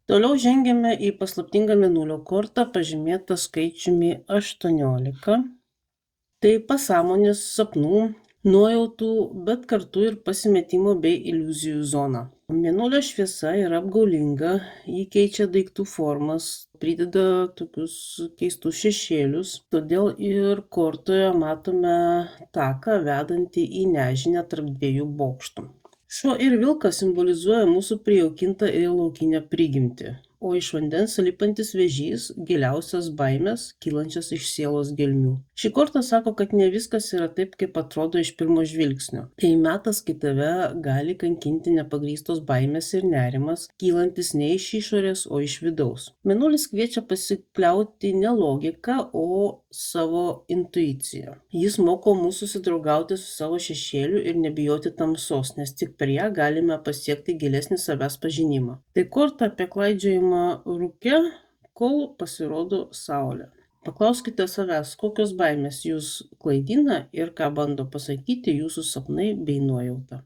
Toliau žengiame į paslaptingą mėnulio kortą, pažymėtą skaičiumi 18. Tai pasąmonės, sapnų, nuojautų, bet kartu ir pasimetimo bei iliuzijų zona. Mėnulio šviesa yra apgaulinga, ji keičia daiktų formas, prideda tokius keistus šešėlius, todėl ir kortoje matome taką vedantį į nežinią tarp dviejų bokštų. Šuo ir vilkas simbolizuoja mūsų prijaukintą ir laukinę prigimtį, o iš vandens lipantis vėžys giliausias baimes, kylančias iš sielos gelmių. Ši korta sako, kad ne viskas yra taip, kaip atrodo iš pirmo žvilgsnio. Tai metas, kai tave gali kankinti nepagrįstos baimės ir nerimas, kylantis ne iš išorės, o iš vidaus. Mėnulis kviečia pasikliauti ne logiką, o savo intuiciją. Jis moko mus susidraugauti su savo šešėliu ir nebijoti tamsos, nes tik per ją galime pasiekti gilesnį savęs pažinimą. Tai korta apie klaidžiojimą rūke, kol pasirodo saulė. Paklauskite savęs, kokios baimės jūs klaidina ir ką bando pasakyti jūsų sapnai bei nuojauta.